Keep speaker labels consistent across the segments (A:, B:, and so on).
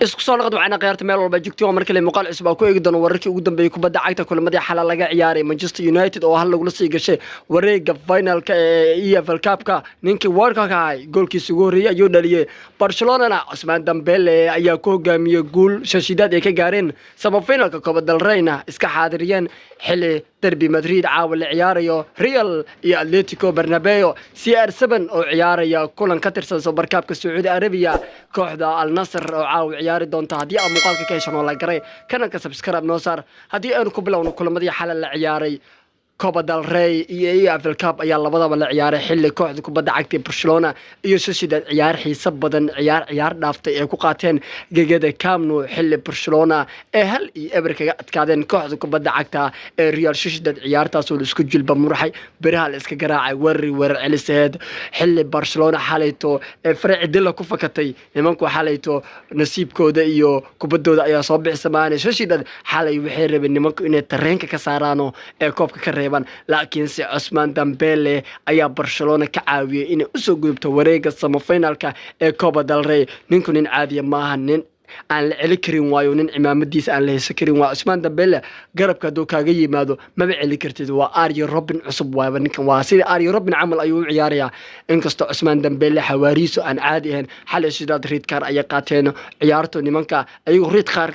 A: isku soo noqdo waxaana qiyaarta meel walba joogto markale muuqaal cusub ku eegi doono wararkii ugu dambeeyay kubadda cagta kulamada xalal laga ciyaaray Manchester United oo hal lagu sii gashay wareegga finalka ee EFL Cup-ka ninkii World Cup-ka goolkiisa ugu horeeyay ayuu dhaliyay Barcelona Ousmane Dembele ayaa ku hogaamiyay guul shashidaad ay ka gaareen semifinalka Copa del Rey iska xaadiriyeen xilli derby Madrid caawa la ciyaarayo Real iyo Atletico Bernabeu CR7 oo ciyaaraya kulan ka tirsan Super Cup-ka Saudi Arabia kooxda Al Nassr oo caawa ciyaari doonta hadii aad muuqaalka ka hesho la garay kanalka subscribe noo saar hadii aanu ku bilowno kulamadii xalal la ciyaaray Copa del Rey iyo EFL Cup ayaa labadaba la ciyaaray xilli kooxda kubadda cagta Barcelona iyo Sociedad ciyaar xiiso badan ciyaar dhaaftay ay ku qaateen gegada Camp Nou xilli Barcelona ee hal iyo eber kaga adkaadeen kooxda kubadda cagta ee Real Sociedad ciyaartaas oo isku jilba murxay biraha la iska garaacay weerar celiseed xilli Barcelona xalayto ee farcidila ku fakatay nimanku xalayto nasiibkooda iyo kubaddooda ayaa soo bixisamaanay Sociedad xalay waxay rabeen nimanku inay tareenka ka saaraano ee koobka ka laakiin si Ousmane Dembele ayaa Barcelona ka caawiyay inay u soo gudubto wareegga semifinalka ee Copa del Rey ninku nin caadi ma aha nin aan la celi karin waayo nin cimaamadiisa aan la haysan karin waa Ousmane Dembele garabka doo kaaga yimaado ma celi kartid waa Arjen Robben cusub waaba ninkan waa sida Arjen Robben camal ayuu ciyaaraya inkastoo Ousmane Dembele xawaariiso aan caadi ahayn xalay Sociedad red card ay qaateen ciyaarto nimanka ayagu red card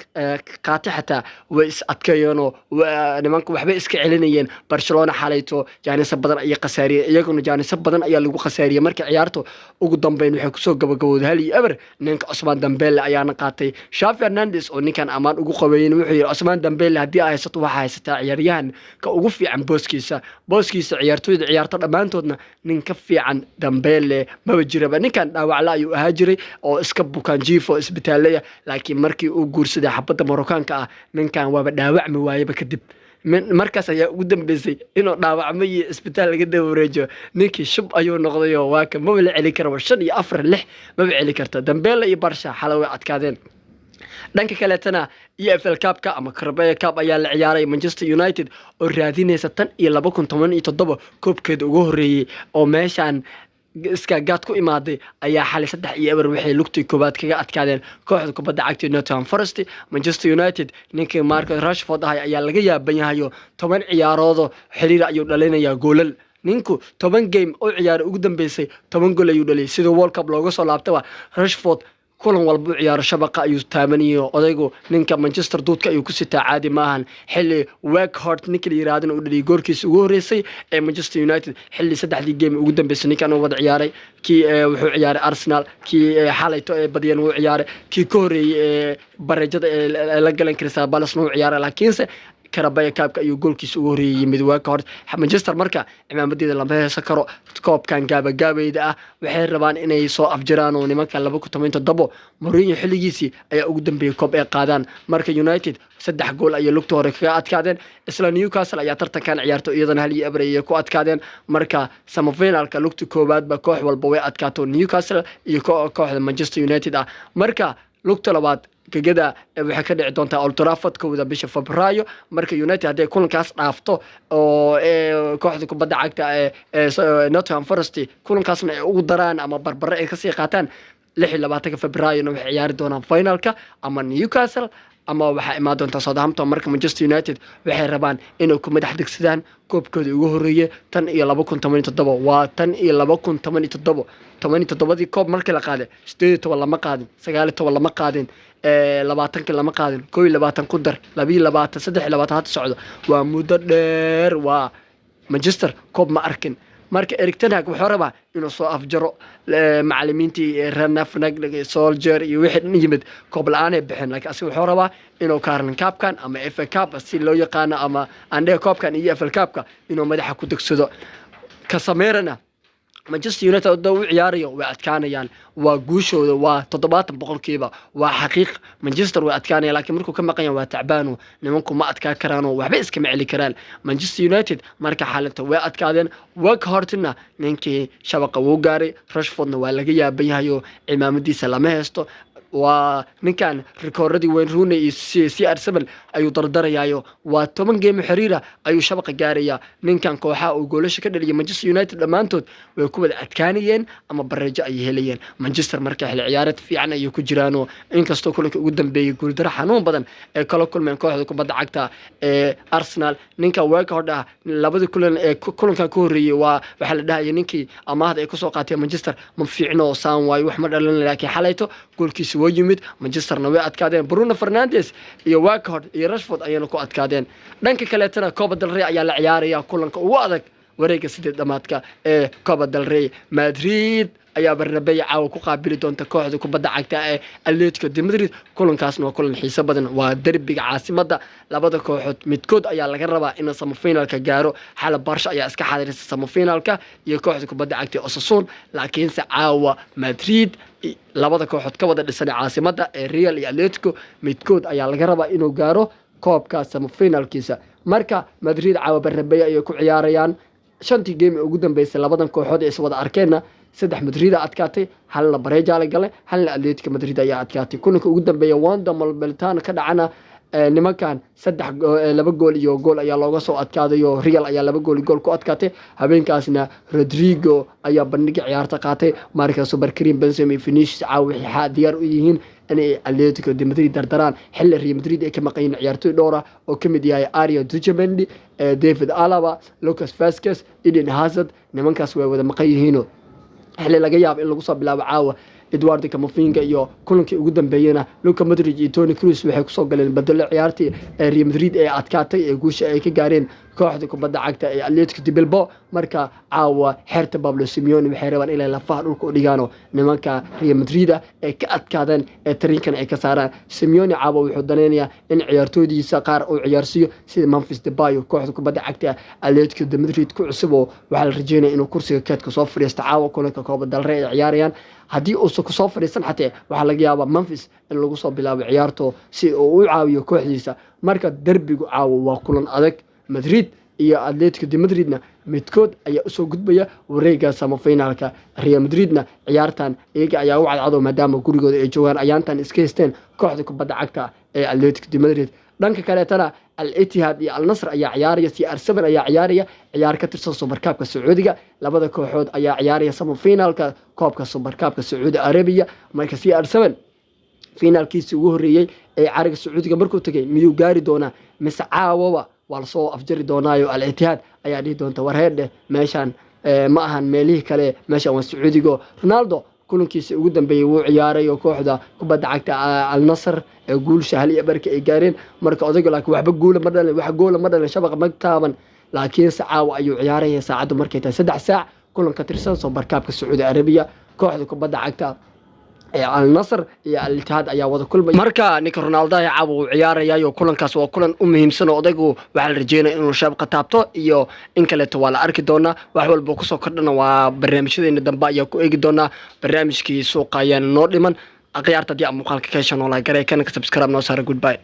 A: qaatay xataa way is adkeeyeen nimanka waxba iska celinayeen Barcelona xalayto jaanisa badan ay qasaariyeen iyaguna jaanisa badan ayaa lagu qasaariyay marka ciyaarto ugu dambeyn waxay ku soo gabagabowday hal iyo eber ninka Ousmane Dembele ayaana qaatay Xavi Hernandez oo ninkan amaan ugu qaweeyeen wuxuu yiri Ousmane Dembele hadii ay haysato waxa haysataa ciyaaryahan ka ugu fiican booskiisa ciyaartooyda ciyaarto dhamaantoodna nin ka fiican Dembele ma jiraba ninkan dhaawac la ayuu ahaa jiray oo iska bukaan jiifo isbitaalaya laakiin markii uu guursaday xabadda Marookaanka ah ninkan waaba dhaawacmi waayaba kadib markaas ayaa ugu dambeysay inuu dhaawacmo iyo isbitaal laga dawareejo ninkii shub ayuu noqday oo waa ka ma wala celi karo 5 iyo 4 6 ma celi karto Dembele iyo Barca xalay way adkaadeen dhanka kale tana EFL Cup-ka ama Carabao Cup ayaa la ciyaaray Manchester United oo raadinaysa tan iyo 2017 koobkeeda ugu horeeyay oo meeshan iska gaad ku imaaday ayaa xalay 3 iyo eber waxay lugtay koobaad kaga adkaadeen kooxda kubadda cagta Nottingham Forest Manchester United ninkii Marcus Rashford ayaa laga yaaban yahay 10 ciyaarood xiriir ayuu dhalinayaa goolal ninku 10 game oo ciyaar ugu dambeysay 10 gool ayuu dhaliyay sida World Cup looga soo laabtay Rashford kulan walba ciyaaro shabaqa ayuu taamaniyo odaygu ninka Manchester duudka ayuu ku sitaa caadi maahan xilli Weghorst ninka la yiraahdo uu dhaliyay goolkiisa ugu horeysay ee Manchester United xilli 3 game ugu dambeysay ninkan uu wada ciyaaray kii wuxuu ciyaaray Arsenal kii xalayto ee badiyeen uu ciyaaray kii ka horeeyay barajada la galan Crystal Palace uu ciyaaray laakiinse Carabao Cup-ka ayuu goolkiisa ugu horeeyay yimid Weghorst Manchester marka cimaamadeeda lama heesan karo koobkan gabagabeyda ah waxay rabaan inay soo afjiraan oo nimanka 2017 Mourinho xilligiisii ayaa ugu dambeeyay koob ay qaadaan marka United 3 gool ayay lugta hore kaga adkaadeen isla Newcastle ayaa tartankan ciyaarto iyadana hal iyo eber ay ku adkaadeen marka semifinalka lugta koobaad ba koox walba way adkaato Newcastle iyo kooxda Manchester United ah marka lugta labaad gegada waxay ka dhici doontaa Old Trafford kowda bisha Febraayo marka United haday kulankaas dhaafto oo kooxda kubadda cagta ee Nottingham Forest kulankaasna ay ugu daraan ama barbare ay ka sii qaataan 26 Febraayo waxay ciyaari doonaan finalka ama Newcastle ama waxa imaan doonta Southampton marka Manchester United waxay rabaan inay ku madax degsadaan koobkooda ugu horeeyay tan iyo 2017 waa tan iyo 2017 17 koob markii la qaaday 18 lama qaadin 19 lama qaadin 20 lama qaadin 21 ku dar 22 23 hadda socdo waa muddo dheer waa Manchester koob ma arkin marka Erik ten Hag wuxuu rabaa inuu soo afjaro macallimiintii Renafnag Solskjaer iyo wixii yimid koob la'aan ay bixin laakiin asiga wuxuu rabaa inuu Carling Cup-kan ama FA Cup si loo yaqaan ama Ande Cup-kan iyo EFL Cup-ka inuu madaxa ku degsado ka sameerana Manchester United oo ciyaarayo way adkaanayaan waa guushooda waa 70% waa xaqiiq Manchester way adkaanayaan laakiin markuu ka maqan yahay waa tacbaano nimanku ma adkaa karaan oo waxba iska macli karaan Manchester United marka xaaladda way adkaadeen Weghorstna ninkii shabaqa uu gaaray Rashfordna waa laga yaaban yahay cimaamadiisa lama haysto ونكان ريكوردي وين روني سي ار 7 ayuu dardarayaayo waa 10 game xiriira ayuu shabaqa gaaraya ninkan kooxaha uu goolasho ka dhaliyay Manchester United dhamaantood way ku wada adkaanayeen ama bareejo ay helayeen Manchester marka xil ciyaareed fiican ayuu ku jiraano inkastoo kulanka ugu dambeeyay gool dara xanuun badan ee kala kulmeen kooxda kubadda cagta ee Arsenal ninka weeka hodha labada kulan ee kulanka ka horeeyay waxa la dhahay ninkii amaahda ay ku soo qaatay Manchester ma fiicno saan way wax ma dhalan laakiin xalayto goolkiisa waa yimid Manchesterna way adkaadeen Bruno Fernandes iyo Wakehord iyo Rashford ayana ku adkaadeen dhanka kale tana Copa del Rey ayaa la ciyaaraya kulanka ugu adag wareega sideed dhamaadka ee Copa del Rey Madrid ayaa Bernabeu caawa ku qaabili doonta kooxda kubadda cagta ee Atletico de Madrid kulankaasna waa kulan xiiso badan waa derbiga caasimada labada kooxood midkood ayaa laga rabaa in semifinalka gaaro xal Barca ayaa iska xaadiraysa semifinalka iyo kooxda kubadda cagta Osasuna laakiin caawa Madrid labada kooxood ka wada dhisan caasimada ee Real iyo Atletico midkood ayaa laga rabaa inuu gaaro koobka semifinalkiisa marka Madrid caawa Bernabeu ay ku ciyaarayaan shantii game ugu dambeysay labadan kooxood ee is wada arkeenna saddex Madrid adkaatay hal la bareeja la galay hal Atletico Madrid ayaa adkaatay kulanka ugu dambeeyay Wanda Malbeltana ka dhacana nimankan laba gool iyo gool ayaa looga soo adkaaday oo Real ayaa laba gool ku adkaatay habeenkaasna Rodrigo ayaa bandhig ciyaarta qaatay Marcus Supercream Benzema Vinicius caawi diyaar u yihiin inay Atletico de Madrid dardaraan xilli Real Madrid ay ka maqayeen ciyaartoy dhowr ah oo kamid yahay Aria Tchouameni David Alaba Lucas Vazquez Eden Hazard nimankaas way wada maqan yihiin xilli laga yaabo in lagu soo bilaabo caawa Eduardo Camavinga iyo kulankii ugu dambeeyayna Luka Modric iyo Toni Kroos waxay ku soo galeen badalo ciyaartii Real Madrid ee adkaatay ee guusha ay ka gaareen kooxda kubadda cagta ee Atletico de Bilbao marka caawa xeerta Pablo Simeone waxay rabaan inay lafaha dhulka u dhigaano nimanka Real Madrid ee ka adkaadeen ee tarinkan ay ka saaraan Simeone caawa wuxuu daneynayaa in ciyaartoydiisa qaar uu ciyaarsiyo sida Memphis Depay kooxda kubadda cagta Atletico de Madrid ku cusub waxa la rajeynayaa inuu kursiga keedka soo fadhiisto caawa kulanka Copa del Rey ay ciyaarayaan haddii uu ku soo fadhiisan xatee waxa laga yaabaa Memphis in lagu soo bilaabo ciyaarto si uu u caawiyo kooxdiisa marka derbigu caawa waa kulan adag Madrid iyo Atletico de Madridna midkood ayaa soo gudbaya wareega semifinalka Real Madridna ciyaartan iyaga ayaa u cadcado maadaama gurigooda ay joogaan ayaantan iska haysteen kooxda kubadda cagta ee Atletico de Madrid dhanka kale tana Al-Ittihad iyo Al-Nassr ayaa ciyaaraya CR7 ayaa ciyaaraya ciyaar ka tirsan Super Cup-ka Sacuudiga labada kooxood ayaa ciyaaraya semifinalka koobka Super Cup-ka Saudi Arabia marka CR7 finalkiisii ugu horeeyay ee cariga Sacuudiga markuu tagay miyuu gaari doonaa mise caawa waa soo afjari doonaayo Al-Ittihad ayaa dhigi doonta warheedhe meeshan ma ahan meelihii kale meeshan waa Sacuudiga Ronaldo kulankiisa ugu dambeeyay wuu ciyaaray oo kooxda kubadda cagta Al-Nassr ee guul shahal iyo barka ay gaareen marka odayga laakiin waxba gool ma dhalan shabaqa ma taaban laakiin caawa ayuu ciyaaraya saacadu markay tahay 3 saac kulanka tirsan Super Cup-ka Saudi Arabia kooxda kubadda cagta Al-Nassr iyo Al-Ittihad ayaa wada kulmay marka ninka Ronaldo ayaa caawa uu ciyaarayo kulankaas waa kulan u muhiimsan oo odaygu waxa la rajeynayaa inuu shabaqa taabto iyo in kale waa la arki doonaa wax walba ku soo kordhana waa barnaamijyadeena dambe ayaa ku eegi doonaa barnaamijkii suuqa ayaan noo dhiman aqyaarta dii muuqaalka ka heshan oo la garay kana subscribe noo saar goodbye